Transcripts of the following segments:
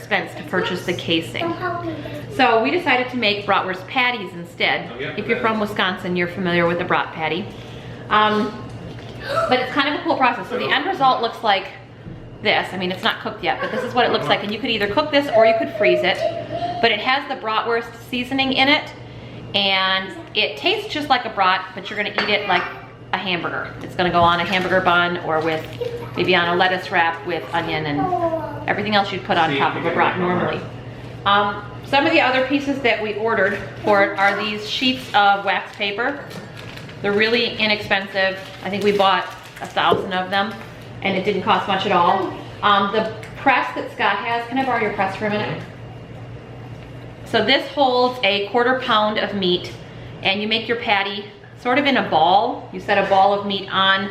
expense to purchase the casing. So we decided to make bratwurst patties instead. If you're from Wisconsin, you're familiar with the brat patty. But it's kind of a cool process. So the end result looks like this. I mean, it's not cooked yet, but this is what it looks like. And you could either cook this or you could freeze it. But it has the bratwurst seasoning in it. And it tastes just like a brat, but you're gonna eat it like a hamburger. It's gonna go on a hamburger bun or with maybe on a lettuce wrap with onion and everything else you'd put on top of a brat normally. Some of the other pieces that we ordered for it are these sheets of wax paper. They're really inexpensive. I think we bought 1,000 of them and it didn't cost much at all. The press that Scott has, can I borrow your press for a minute? So this holds a 1/4 pound of meat and you make your patty sort of in a ball. You set a ball of meat on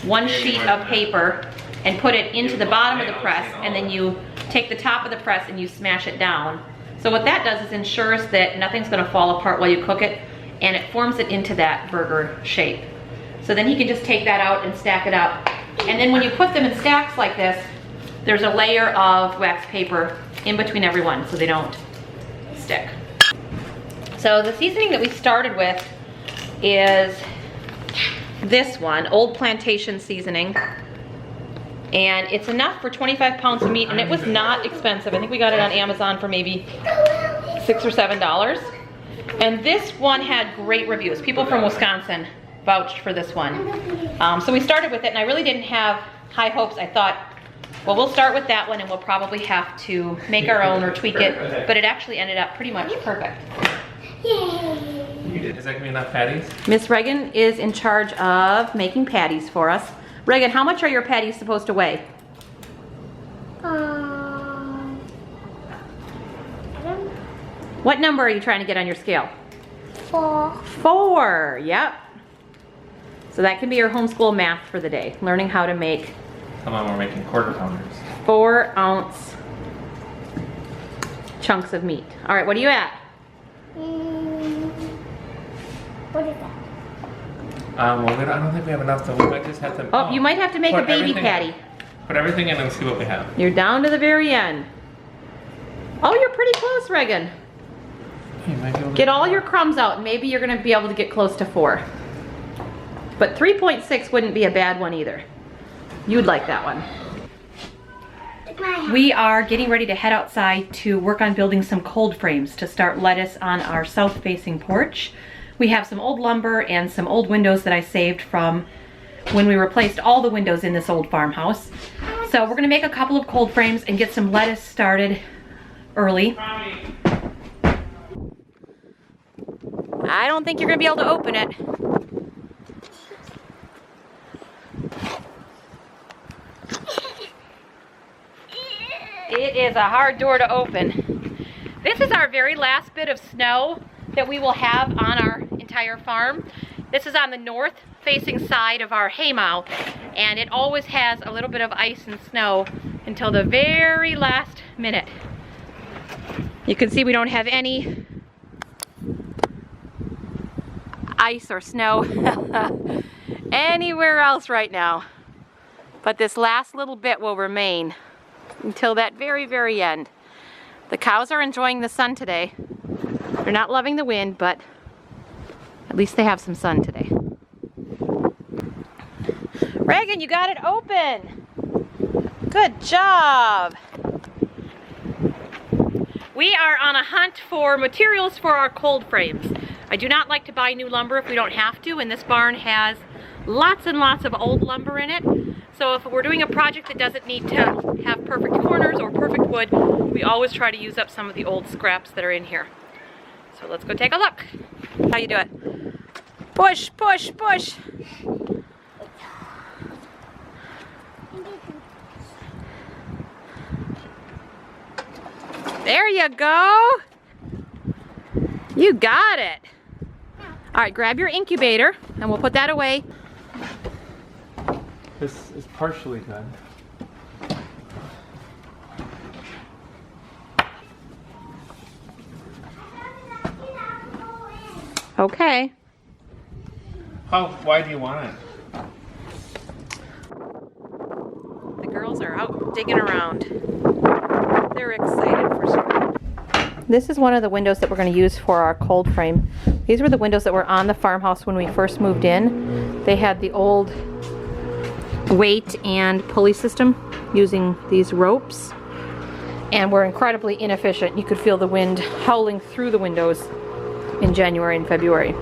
one sheet of paper and put it into the bottom of the press, and then you take the top of the press and you smash it down. So what that does is ensures that nothing's gonna fall apart while you cook it, and it forms it into that burger shape. So then he can just take that out and stack it up. And then when you put them in stacks like this, there's a layer of wax paper in between every one so they don't stick. So the seasoning that we started with is this one, Old Plantation seasoning. And it's enough for 25 pounds of meat, and it was not expensive. I think we got it on Amazon for maybe $6 or $7. And this one had great reviews. People from Wisconsin vouched for this one. So we started with it, and I really didn't have high hopes. I thought, well, we'll start with that one, and we'll probably have to make our own or tweak it. But it actually ended up pretty much perfect. Is that gonna be enough patties? Miss Reagan is in charge of making patties for us. Reagan, how much are your patties supposed to weigh? What number are you trying to get on your scale? 4. 4, yep. So that can be your homeschool math for the day. Learning how to make Come on, we're making 1/4 pounders. 4-ounce chunks of meat. All right, what are you at? What is that? Well, I don't think we have enough, so we might just have to. Oh, you might have to make a baby patty. Put everything in and see what we have. You're down to the very end. Oh, you're pretty close, Reagan. You might be able to Get all your crumbs out, and maybe you're gonna be able to get close to 4. But 3.6 wouldn't be a bad one either. You'd like that one. We are getting ready to head outside to work on building some cold frames to start lettuce on our south-facing porch. We have some old lumber and some old windows that I saved from when we replaced all the windows in this old farmhouse. So we're gonna make a couple of cold frames and get some lettuce started early. I don't think you're gonna be able to open it. It is a hard door to open. This is our very last bit of snow that we will have on our entire farm. This is on the north facing side of our haymow, and it always has a little bit of ice and snow until the very last minute. You can see we don't have any ice or snow anywhere else right now, but this last little bit will remain until that very, very end. The cows are enjoying the sun today. They're not loving the wind, but at least they have some sun today. Reagan, you got it open. Good job. We are on a hunt for materials for our cold frames. I do not like to buy new lumber if we don't have to, and this barn has lots and lots of old lumber in it. So if we're doing a project that doesn't need to have perfect corners or perfect wood, we always try to use up some of the old scraps that are in here. So let's go take a look. How you do it? Push, push, push. There you go. You got it. All right, grab your incubator and we'll put that away. This is partially done. Okay. Why do you want it? The girls are out digging around. They're excited. This is one of the windows that we're going to use for our cold frame. These were the windows that were on the farmhouse when we first moved in. They had the old weight and pulley system using these ropes, and were incredibly inefficient. You could feel the wind howling through the windows in January and February.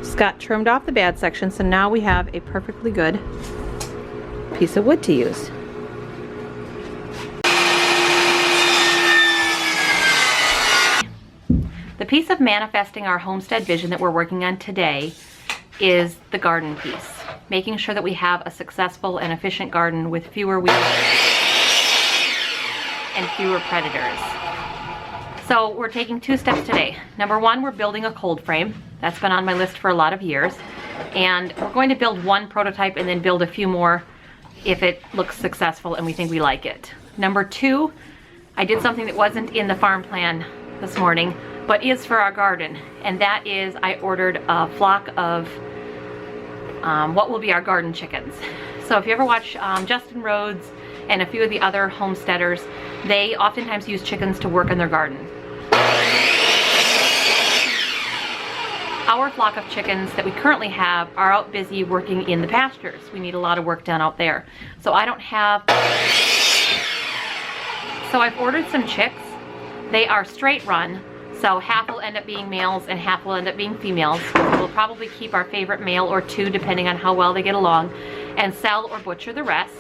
Scott trimmed off the bad section, so now we have a perfectly good piece of wood to use. The piece of manifesting our homestead vision that we're working on today is the garden piece. Making sure that we have a successful and efficient garden with fewer weeds and fewer predators. So we're taking 2 steps today. Number 1, we're building a cold frame. That's been on my list for a lot of years. And we're going to build 1 prototype and then build a few more if it looks successful and we think we like it. Number 2, I did something that wasn't in the farm plan this morning, but is for our garden. And that is I ordered a flock of what will be our garden chickens. So if you ever watch Justin Rhodes and a few of the other homesteaders, they oftentimes use chickens to work in their garden. Our flock of chickens that we currently have are out busy working in the pastures. We need a lot of work done out there. So I don't have... So I've ordered some chicks. They are straight run, so half will end up being males and half will end up being females. We'll probably keep our favorite male or 2 depending on how well they get along, and sell or butcher the rest.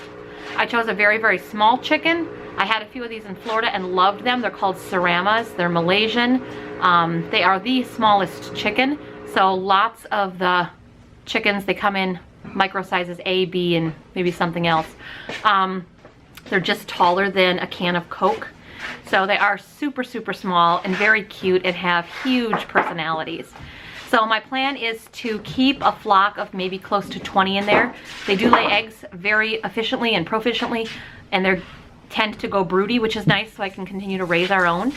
I chose a very, very small chicken. I had a few of these in Florida and loved them. They're called Saramas. They're Malaysian. They are the smallest chicken. So lots of the chickens, they come in micro sizes A, B, and maybe something else. They're just taller than a can of Coke. So they are super, super small and very cute and have huge personalities. So my plan is to keep a flock of maybe close to 20 in there. They do lay eggs very efficiently and proficiently, and they tend to go broody, which is nice, so I can continue to raise our own,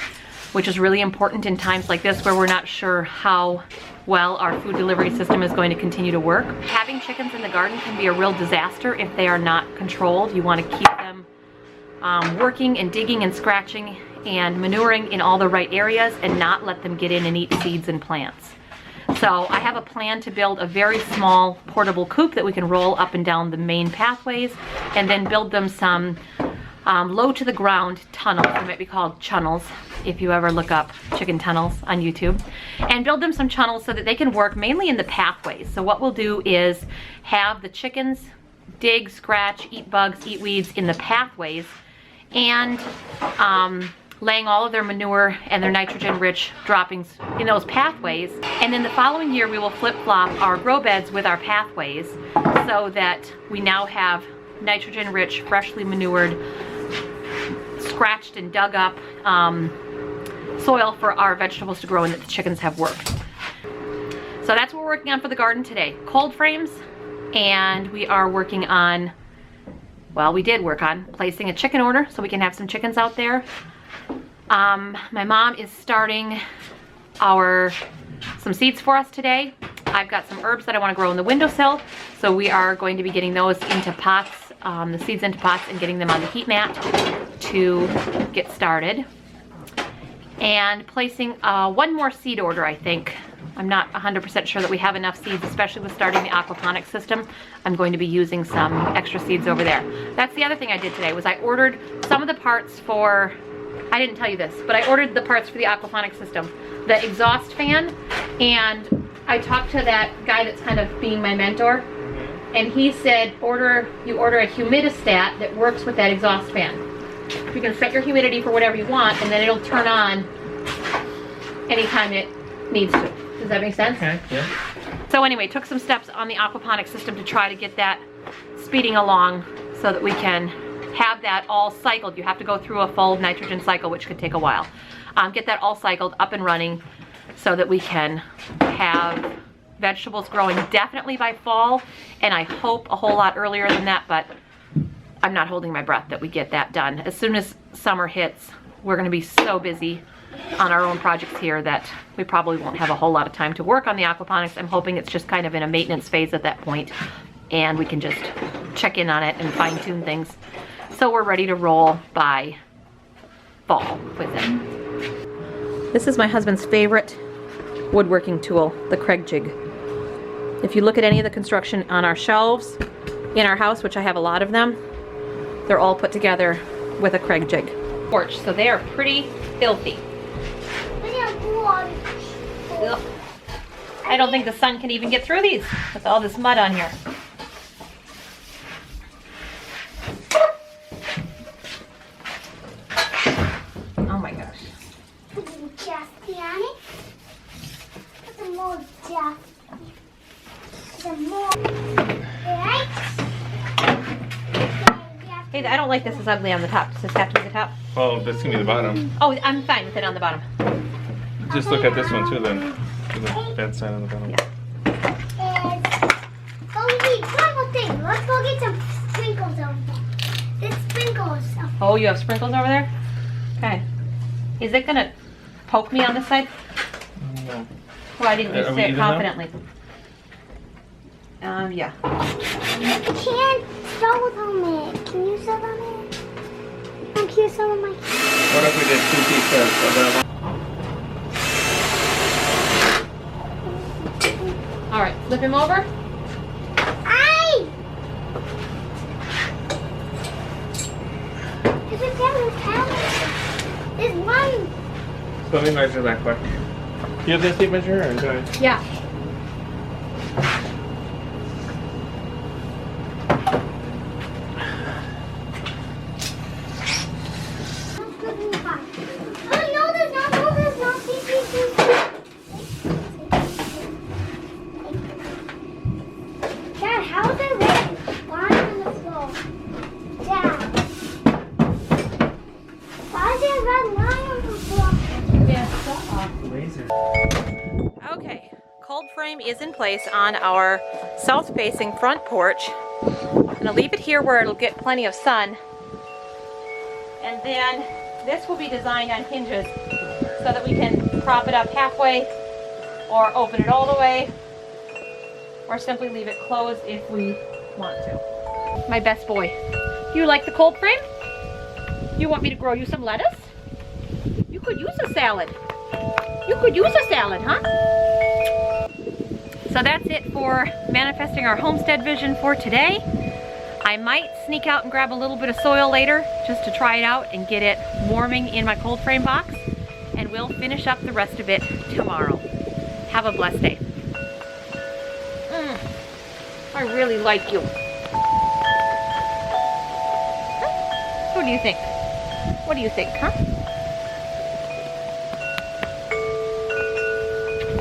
which is really important in times like this where we're not sure how well our food delivery system is going to continue to work. Having chickens in the garden can be a real disaster if they are not controlled. You want to keep them working and digging and scratching and manuring in all the right areas and not let them get in and eat seeds and plants. So I have a plan to build a very small portable coop that we can roll up and down the main pathways, and then build them some low to the ground tunnels. They might be called chunnels if you ever look up chicken tunnels on YouTube, and build them some chunnels so that they can work mainly in the pathways. So what we'll do is have the chickens dig, scratch, eat bugs, eat weeds in the pathways, and laying all of their manure and their nitrogen-rich droppings in those pathways. And then the following year we will flip-flop our grow beds with our pathways so that we now have nitrogen-rich, freshly manured, scratched and dug up soil for our vegetables to grow in that the chickens have worked. So that's what we're working on for the garden today. Cold frames, and we are working on, well, we did work on placing a chicken order so we can have some chickens out there. My mom is starting some seeds for us today. I've got some herbs that I want to grow in the windowsill, so we are going to be getting those into pots, the seeds into pots, and getting them on the heat mat to get started. And placing 1 more seed order, I think. I'm not 100% sure that we have enough seeds, especially with starting the aquaponics system. I'm going to be using some extra seeds over there. That's the other thing I did today, was I ordered some of the parts for, I didn't tell you this, but I ordered the parts for the aquaponics system. The exhaust fan, and I talked to that guy that's kind of being my mentor, and he said you order a humidistat that works with that exhaust fan. You can set your humidity for whatever you want, and then it'll turn on anytime it needs to. Does that make sense? Okay, yeah. So anyway, took some steps on the aquaponics system to try to get that speeding along so that we can have that all cycled. You have to go through a full nitrogen cycle, which could take a while. Get that all cycled up and running so that we can have vegetables growing definitely by fall, and I hope a whole lot earlier than that, but I'm not holding my breath that we get that done. As soon as summer hits, we're gonna be so busy on our own projects here that we probably won't have a whole lot of time to work on the aquaponics. I'm hoping it's just kind of in a maintenance phase at that point, and we can just check in on it and fine tune things so we're ready to roll by fall with it. This is my husband's favorite woodworking tool, the Craig jig. If you look at any of the construction on our shelves in our house, which I have a lot of them, they're all put together with a Craig jig. Porch, so they are pretty filthy. Ugh. I don't think the sun can even get through these with all this mud on here. Oh my gosh. Put some Jasty on it. Put some more Jasty. Some more. Right? Hey, I don't like this is ugly on the top. Does this have to be the top? Oh, this can be the bottom. Oh, I'm fine with it on the bottom. Just look at this one too then. To the bad side on the bottom. Yeah. Oh, we need one more thing. Let's go get some sprinkles over there. There's sprinkles. Oh, you have sprinkles over there? Okay. Is it gonna poke me on this side? No. Why didn't you Are we say it even now? confidently? Yeah. I can't sew them it. Can you sew them it? Can you sew them my What if we did 2 pieces of that one? All right, flip him over. Aye! There's a camera. There's one. So let me measure that quick. You have this tape measure or do I? Yeah. Oh, no, there's not. No, there's not. See. Dad, how is there red line on the floor? Dad. Why is there a red line on the floor? Laser. Okay, cold frame is in place on our south-facing front porch. I'm gonna leave it here where it'll get plenty of sun. And then this will be designed on hinges so that we can prop it up halfway or open it all the way or simply leave it closed if we want to. My best boy, you like the cold frame? You want me to grow you some lettuce? You could use a salad. You could use a salad, huh? So that's it for manifesting our homestead vision for today. I might sneak out and grab a little bit of soil later just to try it out and get it warming in my cold frame box. And we'll finish up the rest of it tomorrow. Have a blessed day. I really like you. What do you think? What do you think, huh?